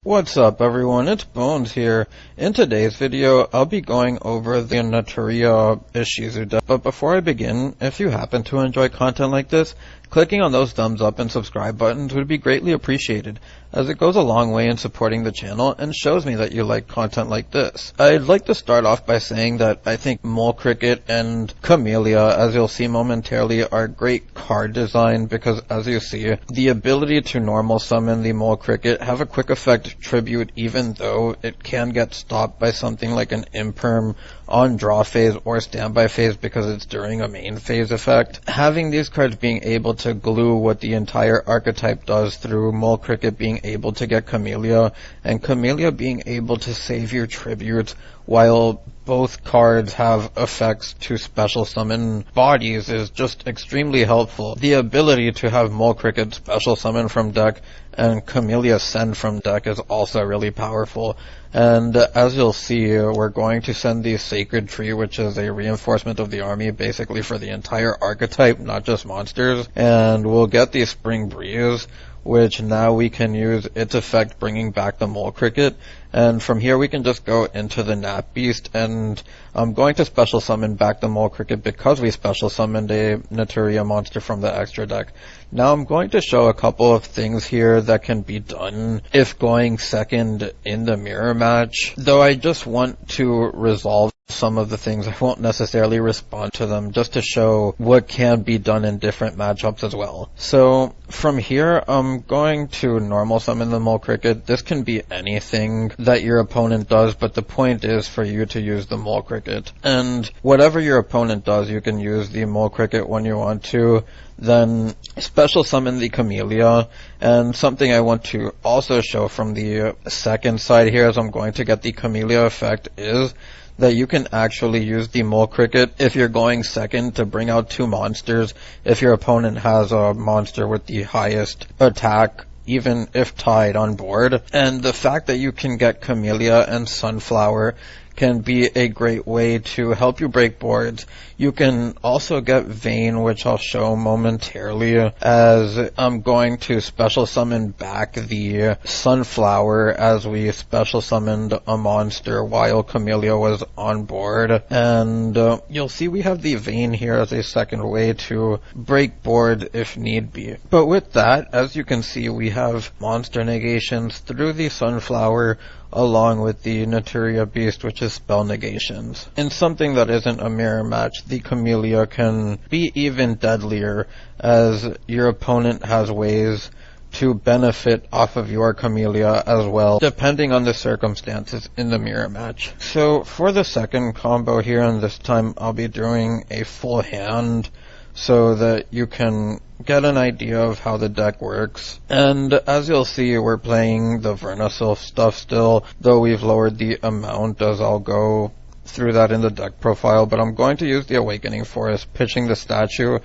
What's up everyone, it's Bones here. In today's video, I'll be going over the Naturia Ishizu deck, but before I begin, if you happen to enjoy content like this, clicking on those thumbs up and subscribe buttons would be greatly appreciated, as it goes a long way in supporting the channel and shows me that you like content like this. I'd like to start off by saying that I think Mole Cricket and Camellia, as you'll see momentarily, are great card design because, as you see, the ability to normal summon the Mole Cricket, have a quick effect tribute even though it can get stopped by something like an imperm on draw phase or standby phase because it's during a main phase effect. Having these cards being able to glue what the entire archetype does through Mole Cricket being able to get Camellia, and Camellia being able to save your tributes while both cards have effects to special summon bodies is just extremely helpful. The ability to have Mole Cricket special summon from deck and Camellia send from deck is also really powerful. And as you'll see, we're going to send the Sacred Tree, which is a reinforcement of the army basically for the entire archetype, not just monsters. And we'll get the Spring Breeze, which now we can use its effect bringing back the Mole Cricket. And from here we can just go into the Nat Beast, and I'm going to special summon back the Mole Cricket because we special summoned a Naturia monster from the extra deck. Now I'm going to show a couple of things here that can be done if going second in the mirror match, though I just want to resolve some of the things. I won't necessarily respond to them, just to show what can be done in different matchups as well. So from here, I'm going to normal summon the Mole Cricket. This can be anything that your opponent does, but the point is for you to use the Mole Cricket. And whatever your opponent does, you can use the Mole Cricket when you want to. Then special summon the Camellia. And something I want to also show from the second side here, as I'm going to get the Camellia effect, is that you can actually use the Mole Cricket if you're going second to bring out two monsters if your opponent has a monster with the highest attack, even if tied on board. And the fact that you can get Camellia and Sunflower can be a great way to help you break boards. You can also get Vayne, which I'll show momentarily, as I'm going to special summon back the Sunflower as we special summoned a monster while Camellia was on board. And you'll see we have the Vayne here as a second way to break board if need be. But with that, as you can see, we have monster negations through the Sunflower along with the Naturia Beast, which is spell negations. In something that isn't a mirror match, the Camellia can be even deadlier, as your opponent has ways to benefit off of your Camellia as well, depending on the circumstances in the mirror match. So for the second combo here, and this time I'll be doing a full hand so that you can get an idea of how the deck works. And as you'll see, we're playing the Vernisylph stuff still, though we've lowered the amount, as I'll go through that in the deck profile. But I'm going to use the Awakening Forest, pitching the statue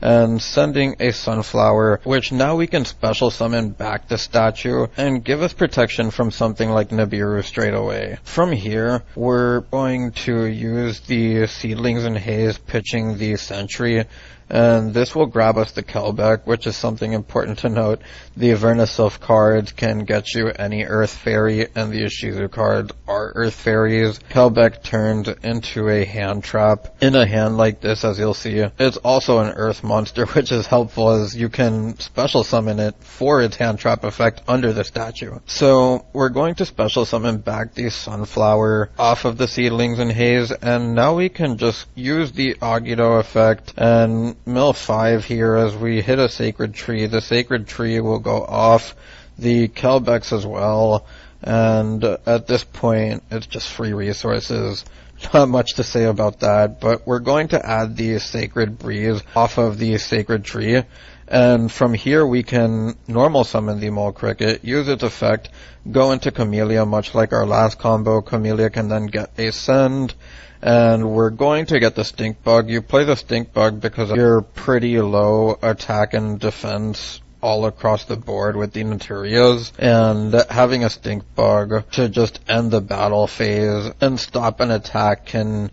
and sending a Sunflower, which now we can special summon back the statue and give us protection from something like Nibiru straight away. From here, we're going to use the Seedlings and Haze, pitching the Sentry, and this will grab us the Kelbeck, which is something important to note. The Vernisylph cards can get you any Earth Fairy, and the Ishizu cards are Earth Fairies. Kelbeck turns into a hand trap. In a hand like this, as you'll see, it's also an Earth monster, which is helpful as you can special summon it for its hand trap effect under the statue. So we're going to special summon back the Sunflower off of the Seedlings and Haze, and now we can just use the Agito effect and mill 5 here as we hit a Sacred Tree. The Sacred Tree will go off the Kelbecks as well, and at this point it's just free resources. Not much to say about that, but we're going to add the Sacred Breeze off of the Sacred Tree, and from here we can normal summon the Mole Cricket, use its effect, go into Camellia, much like our last combo. Camellia can then get a send, and we're going to get the Stink Bug. You play the Stink Bug because you're pretty low attack and defense all across the board with the Naturias, and having a Stink Bug to just end the battle phase and stop an attack can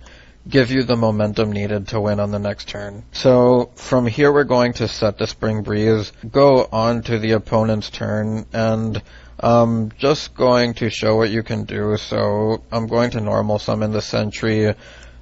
give you the momentum needed to win on the next turn. So from here we're going to set the Spring Breeze, go on to the opponent's turn, and I'm just going to show what you can do. So I'm going to normal summon the Sentry,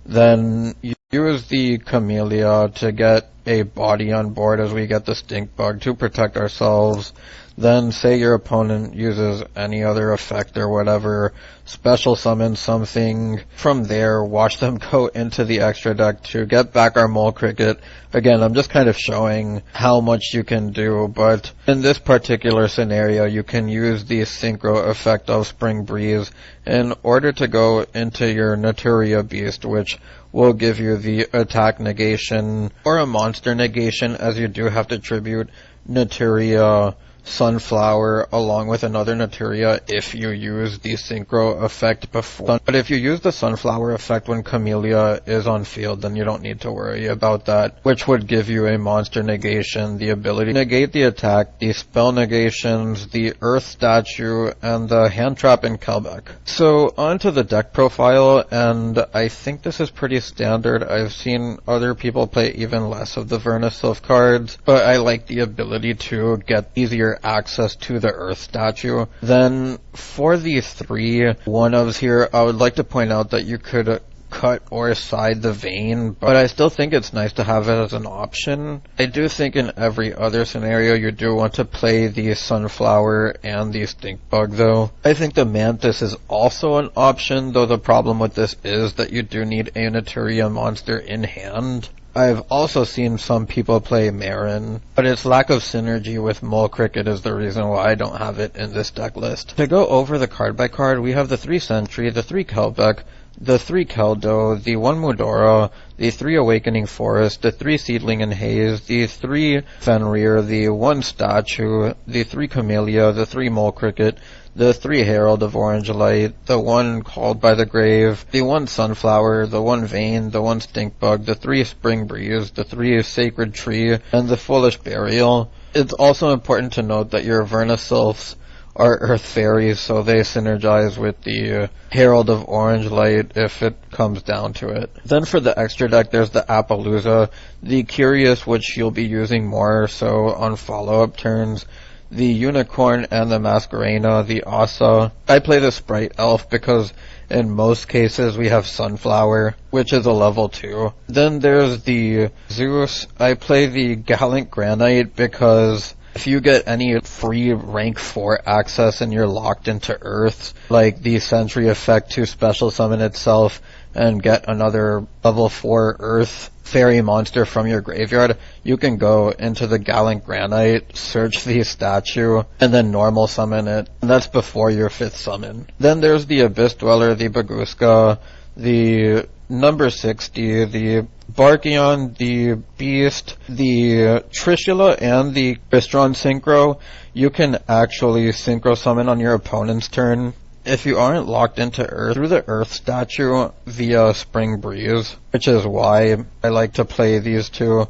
then use the Camellia to get a body on board as we get the Stink Bug to protect ourselves. Then say your opponent uses any other effect or whatever, special summon something. From there, watch them go into the extra deck to get back our Mole Cricket. Again, I'm just kind of showing how much you can do, but in this particular scenario, you can use the Synchro effect of Spring Breeze in order to go into your Naturia Beast, which will give you the attack negation or a monster negation, as you do have to tribute Naturia Sunflower along with another Naturia if you use the Synchro effect before. But if you use the Sunflower effect when Camellia is on field, then you don't need to worry about that, which would give you a monster negation, the ability to negate the attack, the spell negations, the Earth Statue, and the Hand Trap and Kelbeck. So onto the deck profile, and I think this is pretty standard. I've seen other people play even less of the Vernisylph cards, but I like the ability to get easier access to the Earth Statue. Then for the 3 one-ofs here, I would like to point out that you could cut or side the Vein, but I still think it's nice to have it as an option. I do think in every other scenario you do want to play the Sunflower and the Stink Bug though. I think the Mantis is also an option, though the problem with this is that you do need a Naturia monster in hand. I've also seen some people play Marin, but its lack of synergy with Mole Cricket is the reason why I don't have it in this deck list. To go over the card by card, we have the 3 Sentry, the 3 Kelbeck, the 3 Keldo, the 1 Mudora, the 3 Awakening Forest, the 3 Seedling and Haze, the 3 Fenrir, the 1 Statue, the 3 Camellia, the 3 Mole Cricket, the 3 Herald of Orange Light, the 1 Called by the Grave, the 1 Sunflower, the 1 Vein, the 1 Stink Bug, the 3 Spring Breeze, the 3 Sacred Tree, and the Foolish Burial. It's also important to note that your Vernisylphs are Earth Fairies, so they synergize with the Herald of Orange Light if it comes down to it. Then for the extra deck, there's the Appaloosa, the Curious, which you'll be using more so on follow-up turns, the Unicorn and the Masquerena, the Asa. I play the Sprite Elf because in most cases we have Sunflower, which is a level 2. Then there's the Zeus. I play the Gallant Granite because if you get any free rank 4 access and you're locked into Earths, like the Sentry effect to special summon itself and get another level 4 Earth fairy monster from your graveyard, you can go into the Gallant Granite, search the statue, and then normal summon it. And that's before your 5th summon. Then there's the Abyss Dweller, the Baguska, the number 60, the Barkion, the Beast, the Trishula, and the Crystron Synchro. You can actually Synchro summon on your opponent's turn if you aren't locked into Earth through the Earth Statue via Spring Breeze, which is why I like to play these 2.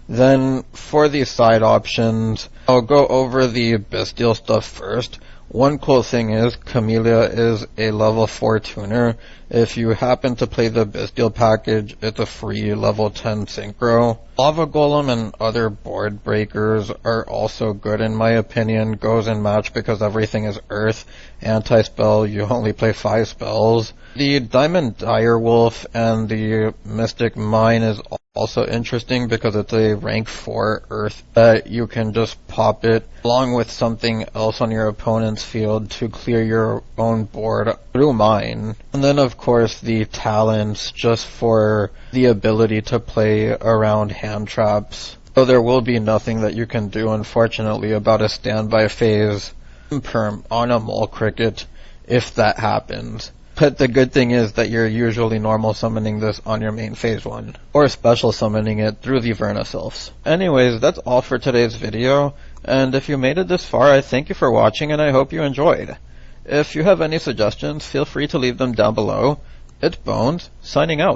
Then for the side options, I'll go over the Bestial stuff first. One cool thing is Camellia is a level 4 tuner. If you happen to play the Bestial package, it's a free level 10 Synchro. Lava Golem and other board breakers are also good in my opinion. Goes in match because everything is Earth. Anti-spell, you only play 5 spells. The Diamond Direwolf and the Mystic Mine is also interesting because it's a rank 4 Earth that you can just pop it along with something else on your opponent's field to clear your own board through mine. And then of course the Talents, just for the ability to play around hand traps. So there will be nothing that you can do unfortunately about a standby phase perm on a Mole Cricket if that happens. But the good thing is that you're usually normal summoning this on your main phase 1, or special summoning it through the Vernisylphs. Anyways, that's all for today's video, and if you made it this far, I thank you for watching and I hope you enjoyed. If you have any suggestions, feel free to leave them down below. It's Bones, signing out.